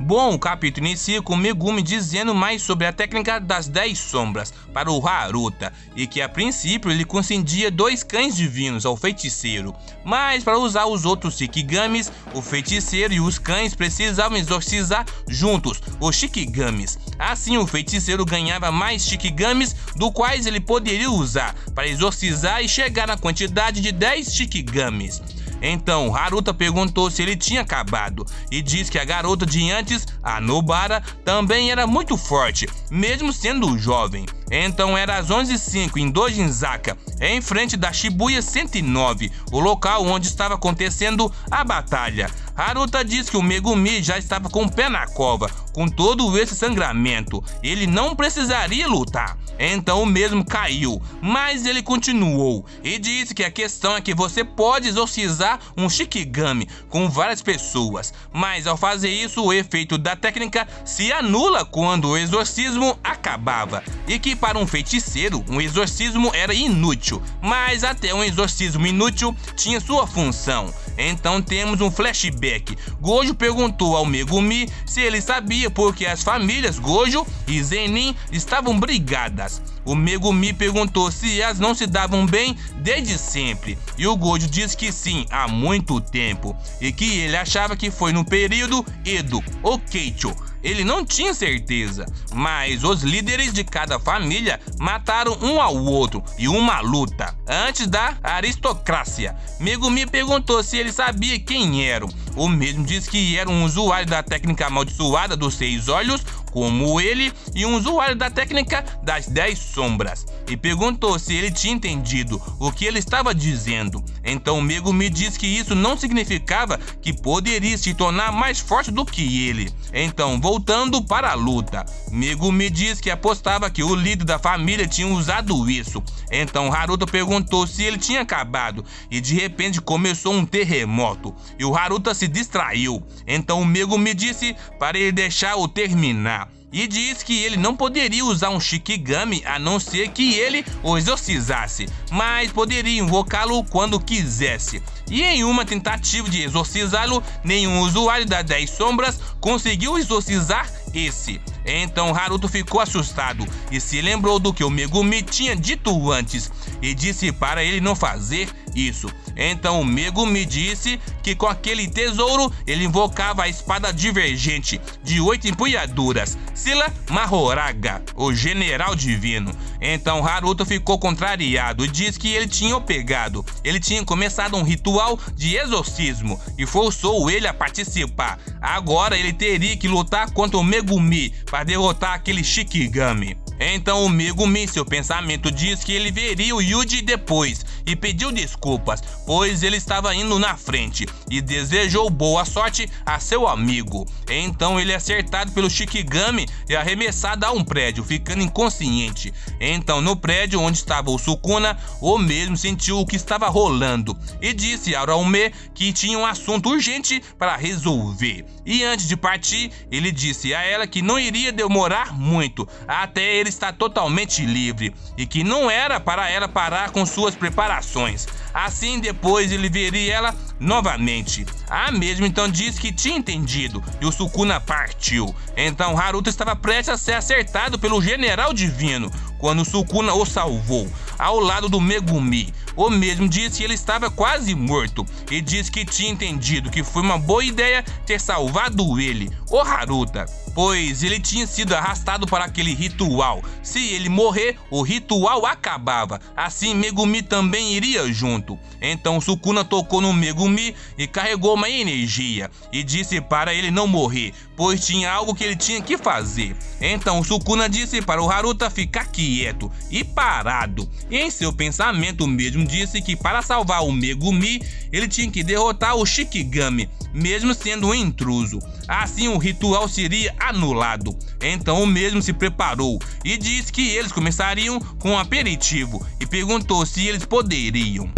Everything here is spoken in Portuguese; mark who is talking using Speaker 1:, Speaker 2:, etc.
Speaker 1: Bom, o capítulo inicia com Megumi dizendo mais sobre a técnica das 10 sombras para o Haruta e que a princípio ele concedia 2 cães divinos ao feiticeiro, mas para usar os outros Shikigamis, o feiticeiro e os cães precisavam exorcizar juntos os Shikigamis. Assim o feiticeiro ganhava mais Shikigamis do quais ele poderia usar para exorcizar e chegar na quantidade de 10 Shikigamis. Então Haruta perguntou se ele tinha acabado e disse que a garota de antes, a Nobara, também era muito forte, mesmo sendo jovem. Então era às 11h05 em Dojinzaka, em frente da Shibuya 109, o local onde estava acontecendo a batalha. Haruta disse que o Megumi já estava com o pé na cova, com todo esse sangramento. Ele não precisaria lutar. Então o mesmo caiu, mas ele continuou e disse que a questão é que você pode exorcizar um Shikigami com várias pessoas, mas ao fazer isso o efeito da técnica se anula quando o exorcismo acabava, e que para um feiticeiro um exorcismo era inútil, mas até um exorcismo inútil tinha sua função. Então temos um flashback. Gojo perguntou ao Megumi se ele sabia porque as famílias Gojo e Zenin estavam brigadas. O Megumi perguntou se elas não se davam bem desde sempre, e o Gojo disse que sim, há muito tempo, e que ele achava que foi no período Edo ou Keicho. Ele não tinha certeza, mas os líderes de cada família mataram um ao outro em uma luta antes da aristocracia. Megumi perguntou se ele sabia quem eram. O mesmo disse que era um usuário da técnica amaldiçoada dos 6 olhos, como ele, e um usuário da técnica das 10 sombras, e perguntou se ele tinha entendido o que ele estava dizendo. Então Megumi disse que isso não significava que poderia se tornar mais forte do que ele. Então, voltando para a luta, Megumi disse que apostava que o líder da família tinha usado isso. Então Haruta perguntou se ele tinha acabado, e de repente começou um terremoto, e o Haruta se distraiu. Então o Megumi disse para ele deixar-o terminar, e disse que ele não poderia usar um Shikigami a não ser que ele o exorcizasse, mas poderia invocá-lo quando quisesse. E em uma tentativa de exorcizá-lo, nenhum usuário das 10 sombras conseguiu exorcizar esse. Então Haruto ficou assustado e se lembrou do que o Megumi tinha dito antes e disse para ele não fazer isso. Então o Megumi disse que com aquele tesouro ele invocava a espada divergente de 8 empunhaduras, Sila Mahoraga, o general divino. Então Haruto ficou contrariado e disse que ele tinha o pegado. Ele tinha começado um ritual de exorcismo e forçou ele a participar. Agora ele teria que lutar contra o Megumi para derrotar aquele Shikigami. Então o Megumi, em seu pensamento, diz que ele veria o Yuji depois e pediu desculpas, pois ele estava indo na frente, e desejou boa sorte a seu amigo. Então ele é acertado pelo Shikigami e arremessado a um prédio, ficando inconsciente. Então no prédio onde estava o Sukuna, o mesmo sentiu o que estava rolando e disse a Araume que tinha um assunto urgente para resolver. E antes de partir, ele disse a ela que não iria demorar muito até ele estar totalmente livre e que não era para ela parar com suas preparações. Assim depois ele veria ela novamente. A mesma então disse que tinha entendido e o Sukuna partiu. Então Haruto estava prestes a ser acertado pelo general divino quando o Sukuna o salvou ao lado do Megumi. O mesmo disse que ele estava quase morto e disse que tinha entendido que foi uma boa ideia ter salvado ele, o Haruta, pois ele tinha sido arrastado para aquele ritual. Se ele morrer, o ritual acabava. Assim Megumi também iria junto. Então Sukuna tocou no Megumi e carregou uma energia e disse para ele não morrer, pois tinha algo que ele tinha que fazer. Então Sukuna disse para o Haruta ficar quieto e parado. E em seu pensamento mesmo disse que para salvar o Megumi, ele tinha que derrotar o Shikigami, mesmo sendo um intruso. Assim o ritual seria anulado. Então o mesmo se preparou e disse que eles começariam com um aperitivo e perguntou se eles poderiam.